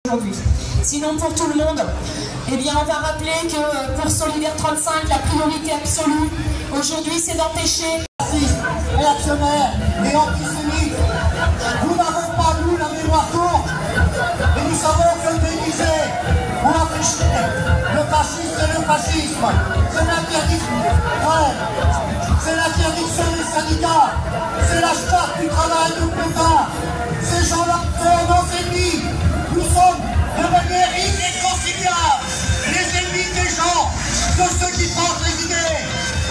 aujourd'hui. Sinon, pour tout le monde, eh bien, on va rappeler que pour Solidaire 35, la priorité absolue aujourd'hui, c'est d'empêcher réactionnaires et antisémites. Nous n'avons pas, nous, la mémoire courte, et nous savons que le déguisé pour afficher le fascisme et le fascisme, c'est l'interdiction c'est l'interdiction des syndicats, c'est la charte du travail de Pétain. Ces gens-là sont nos ennemis. Nous sommes de manière irréconciliable les ennemis des gens, de ceux qui pensent les idées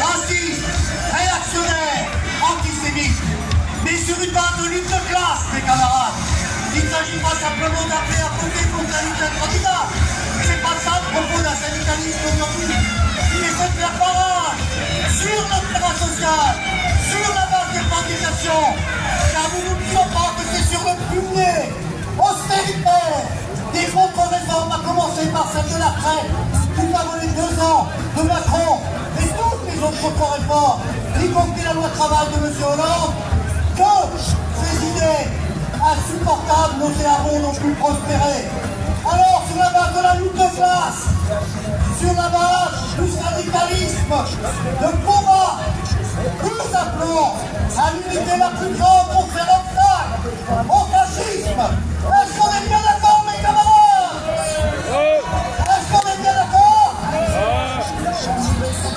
racistes, réactionnaires, antisémites. Mais sur une base de lutte de classe, mes camarades. Il ne s'agit pas simplement d'appeler à voter pour tel ou tel candidat. C'est pas ça le propos d'un syndicaliste aujourd'hui. Il essaie de faire barrage sur notre terrain social, sur la base des revendications. Car nous n'oublions pas que c'est sur le pilier austéritaire des contre-réformes, à commencer par celle de la retraite, qui va voler 2 ans de Macron et toutes les autres contre-réformes, y compris la loi travail de M. Hollande, que ces idées insupportables, nauséabondes, ont pu prospérer. Alors, sur la base de la lutte de classe, sur la base du syndicalisme, de combat, nous appelons à l'unité la plus grande pour faire obstacle au fascisme. Est-ce qu'on est bien d'accord, mes camarades? Est-ce qu'on est bien d'accord?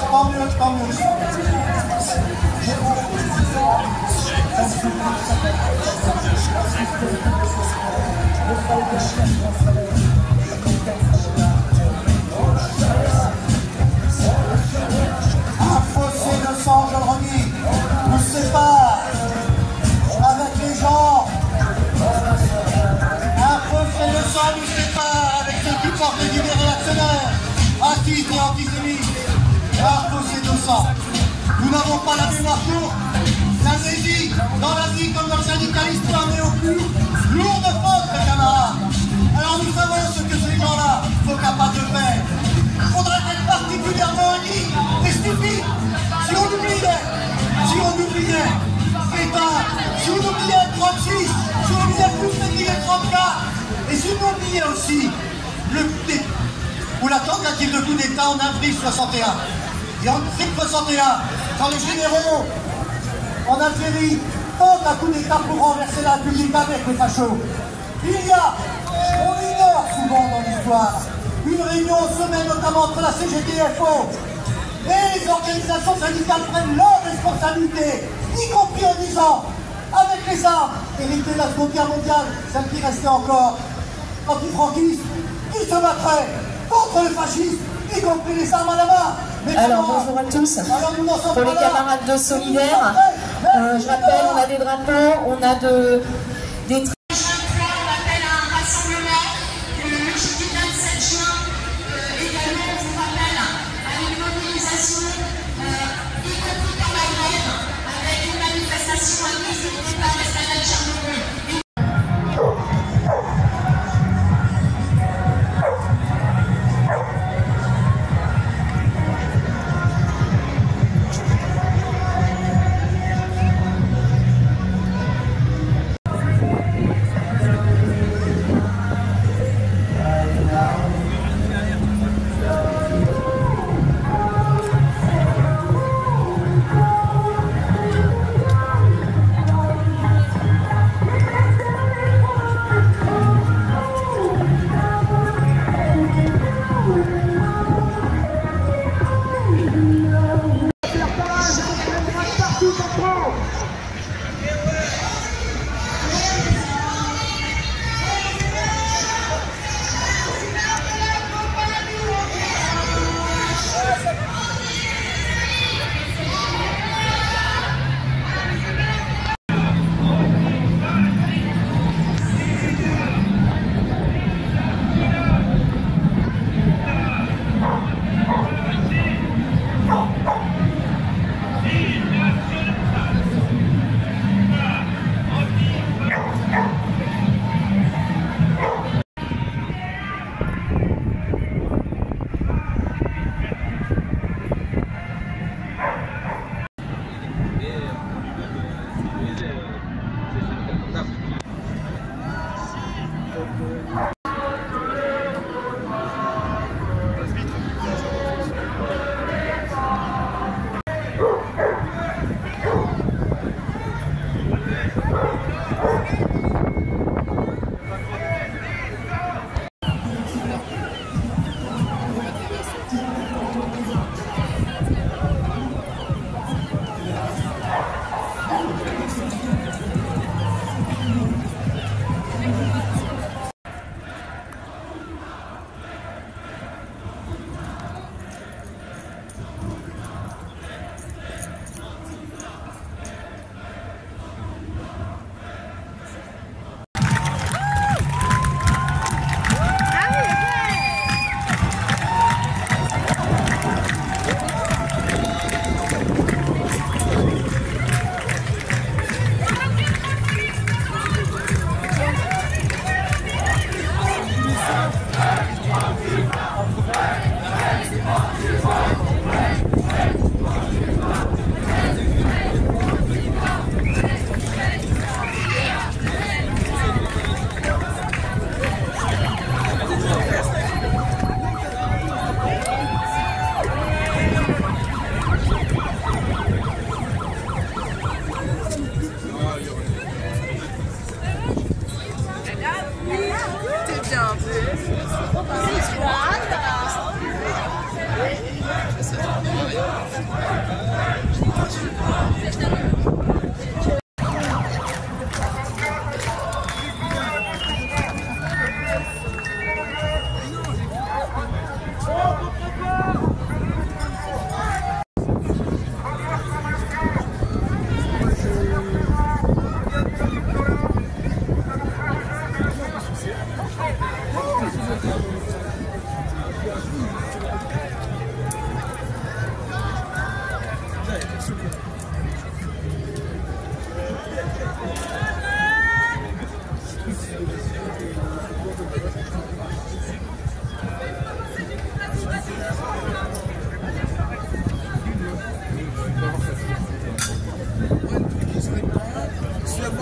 Tant mieux, tant mieux. Un fossé de sang, je le redis, nous sépare avec les gens. Un fossé de sang nous sépare avec ceux qui portent les idées réactionnaires, racistes et antisémites. Un fossé de sang. Nous n'avons pas la mémoire courte. L'amnésie, dans la vie comme dans le syndicalisme, permet au plus lourde faute, mes camarades. Alors nous savons ce que ces gens-là sont capables de faire. Il faudrait être particulièrement unis et stupides si on oubliait Pétain, si on oubliait 36, si on oubliait plus les 34, et si on oubliait aussi la tentative de coup d'État en avril 61. Et en avril 61, quand les généraux en Algérie tentent un coup d'État pour renverser la République avec les fachos, il y a, on ignore souvent dans l'histoire, une réunion au sommet notamment entre la CGT et FO, et les organisations syndicales prennent leurs responsabilités, y compris en disant, avec les armes héritées de la Seconde Guerre mondiale, celles qui restaient encore antifranquistes, qui se battraient contre le fascisme, y compris les armes à la main. Mais alors bonjour à tous. Pour les camarades de Solidaire, je rappelle, on a des drapeaux, on a des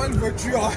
Une voiture.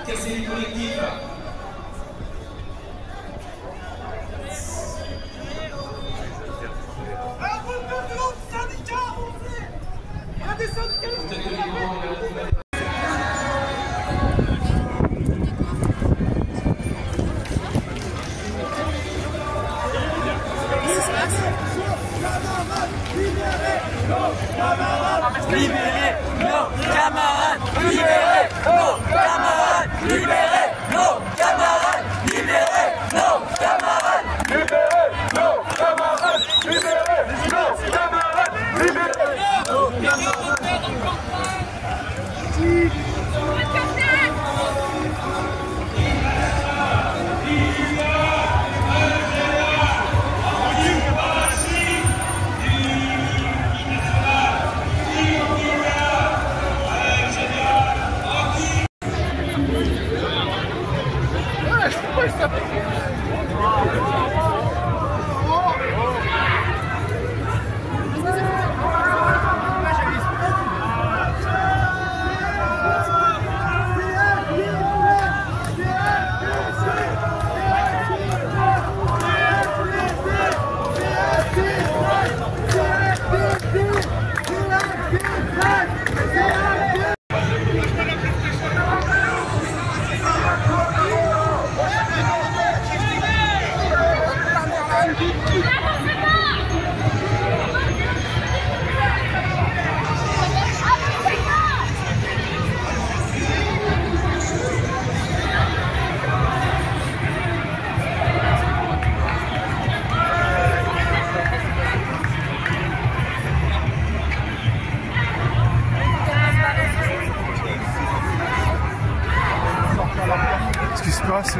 Casser les collectifs. Libérez nos camarades, libérez nos camarades, libérez nos camarades, libérez nos camarades, libérez nos camarades, libérez nos camarades, libérez nos Qu'est-ce qui se passe?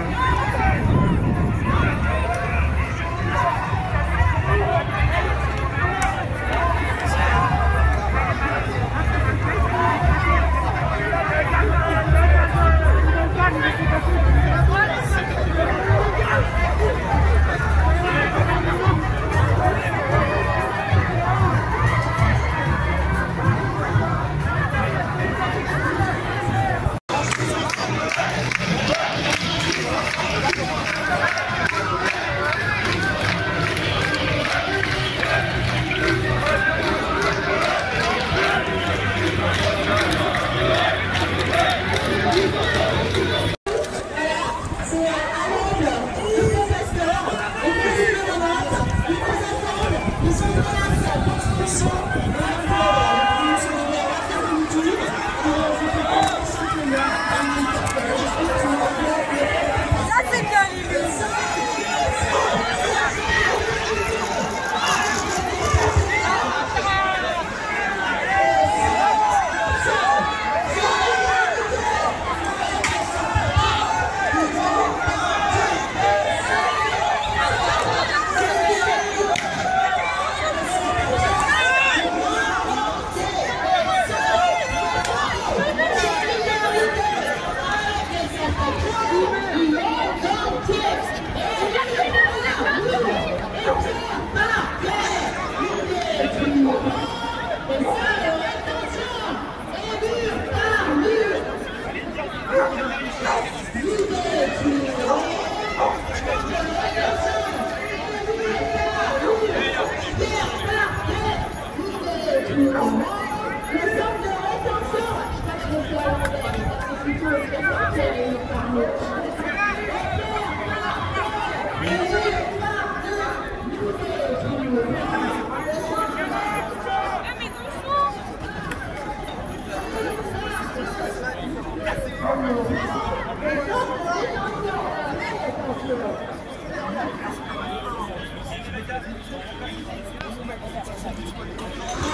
Merci.